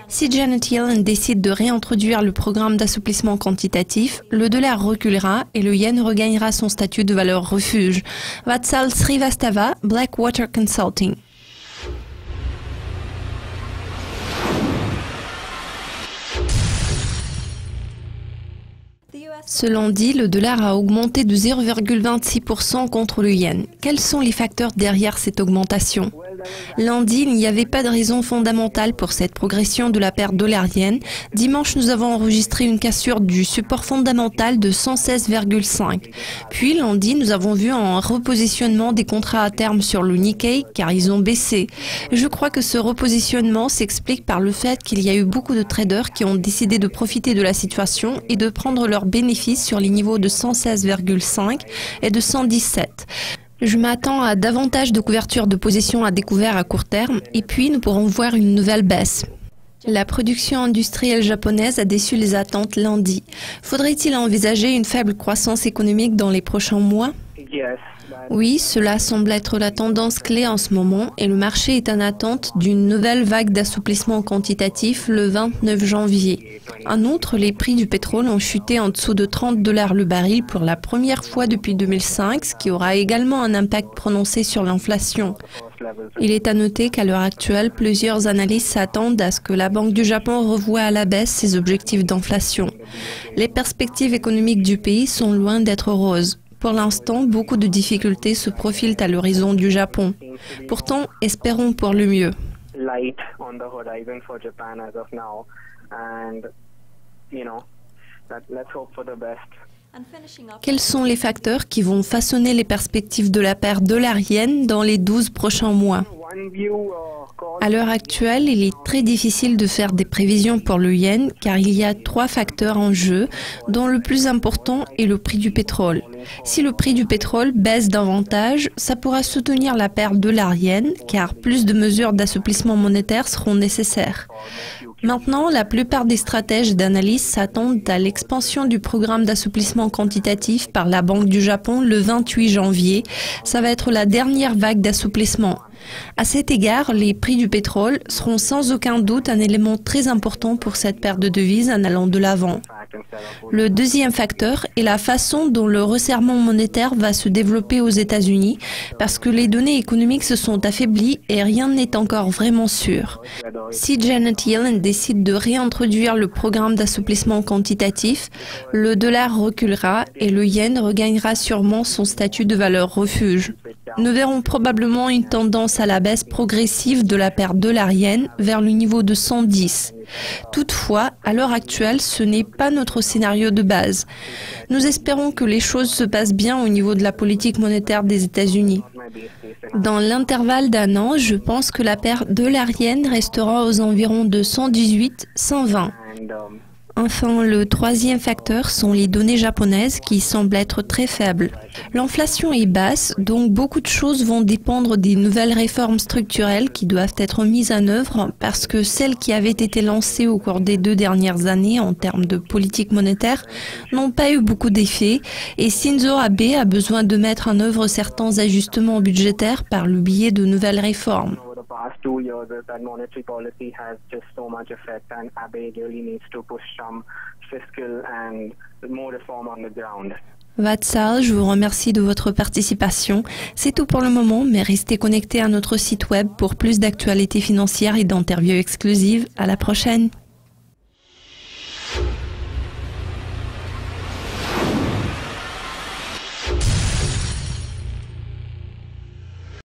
Si Janet Yellen décide de réintroduire le programme d'assouplissement quantitatif, le dollar reculera et le yen regagnera son statut de valeur refuge. Vatsal Srivastava, Blackwater Consulting. Ce lundi, le dollar a augmenté de 0,26% contre le yen. Quels sont les facteurs derrière cette augmentation? Lundi, il n'y avait pas de raison fondamentale pour cette progression de la paire dollar-yen. Dimanche, nous avons enregistré une cassure du support fondamental de 116,5. Puis lundi, nous avons vu un repositionnement des contrats à terme sur le Nikkei car ils ont baissé. Je crois que ce repositionnement s'explique par le fait qu'il y a eu beaucoup de traders qui ont décidé de profiter de la situation et de prendre leurs bénéfices sur les niveaux de 116,5 et de 117. Je m'attends à davantage de couverture de position à découvert à court terme et puis nous pourrons voir une nouvelle baisse. La production industrielle japonaise a déçu les attentes lundi. Faudrait-il envisager une faible croissance économique dans les prochains mois? Oui, cela semble être la tendance clé en ce moment et le marché est en attente d'une nouvelle vague d'assouplissement quantitatif le 29 janvier. En outre, les prix du pétrole ont chuté en dessous de $30 le baril pour la première fois depuis 2005, ce qui aura également un impact prononcé sur l'inflation. Il est à noter qu'à l'heure actuelle, plusieurs analystes s'attendent à ce que la Banque du Japon revoie à la baisse ses objectifs d'inflation. Les perspectives économiques du pays sont loin d'être roses. Pour l'instant, beaucoup de difficultés se profilent à l'horizon du Japon. Pourtant, espérons pour le mieux. Quels sont les facteurs qui vont façonner les perspectives de la paire dollar-yen dans les 12 prochains mois? À l'heure actuelle, il est très difficile de faire des prévisions pour le yen car il y a 3 facteurs en jeu, dont le plus important est le prix du pétrole. Si le prix du pétrole baisse davantage, ça pourra soutenir la paire dollar-yen car plus de mesures d'assouplissement monétaire seront nécessaires. Maintenant, la plupart des stratèges et d'analyse s'attendent à l'expansion du programme d'assouplissement quantitatif par la Banque du Japon le 28 janvier. Ça va être la dernière vague d'assouplissement. À cet égard, les prix du pétrole seront sans aucun doute un élément très important pour cette paire de devises en allant de l'avant. Le deuxième facteur est la façon dont le resserrement monétaire va se développer aux États-Unis parce que les données économiques se sont affaiblies et rien n'est encore vraiment sûr. Si Janet Yellen décide de réintroduire le programme d'assouplissement quantitatif, le dollar reculera et le yen regagnera sûrement son statut de valeur refuge. Nous verrons probablement une tendance à la baisse progressive de la paire dollar-yen vers le niveau de 110. Toutefois, à l'heure actuelle, ce n'est pas notre scénario de base. Nous espérons que les choses se passent bien au niveau de la politique monétaire des États-Unis. Dans l'intervalle d'un an, je pense que la paire dollar-yen restera aux environs de 118-120. Enfin, le troisième facteur sont les données japonaises qui semblent être très faibles. L'inflation est basse, donc beaucoup de choses vont dépendre des nouvelles réformes structurelles qui doivent être mises en œuvre parce que celles qui avaient été lancées au cours des 2 dernières années en termes de politique monétaire n'ont pas eu beaucoup d'effet et Shinzo Abe a besoin de mettre en œuvre certains ajustements budgétaires par le biais de nouvelles réformes. Past 2 years that monetary policy has just so much effect and Abe really needs to push some fiscal and more reform on the ground. Vatsal, je vous remercie de votre participation. C'est tout pour le moment, mais restez connectés à notre site web pour plus d'actualités financières et d'interviews exclusives. À la prochaine.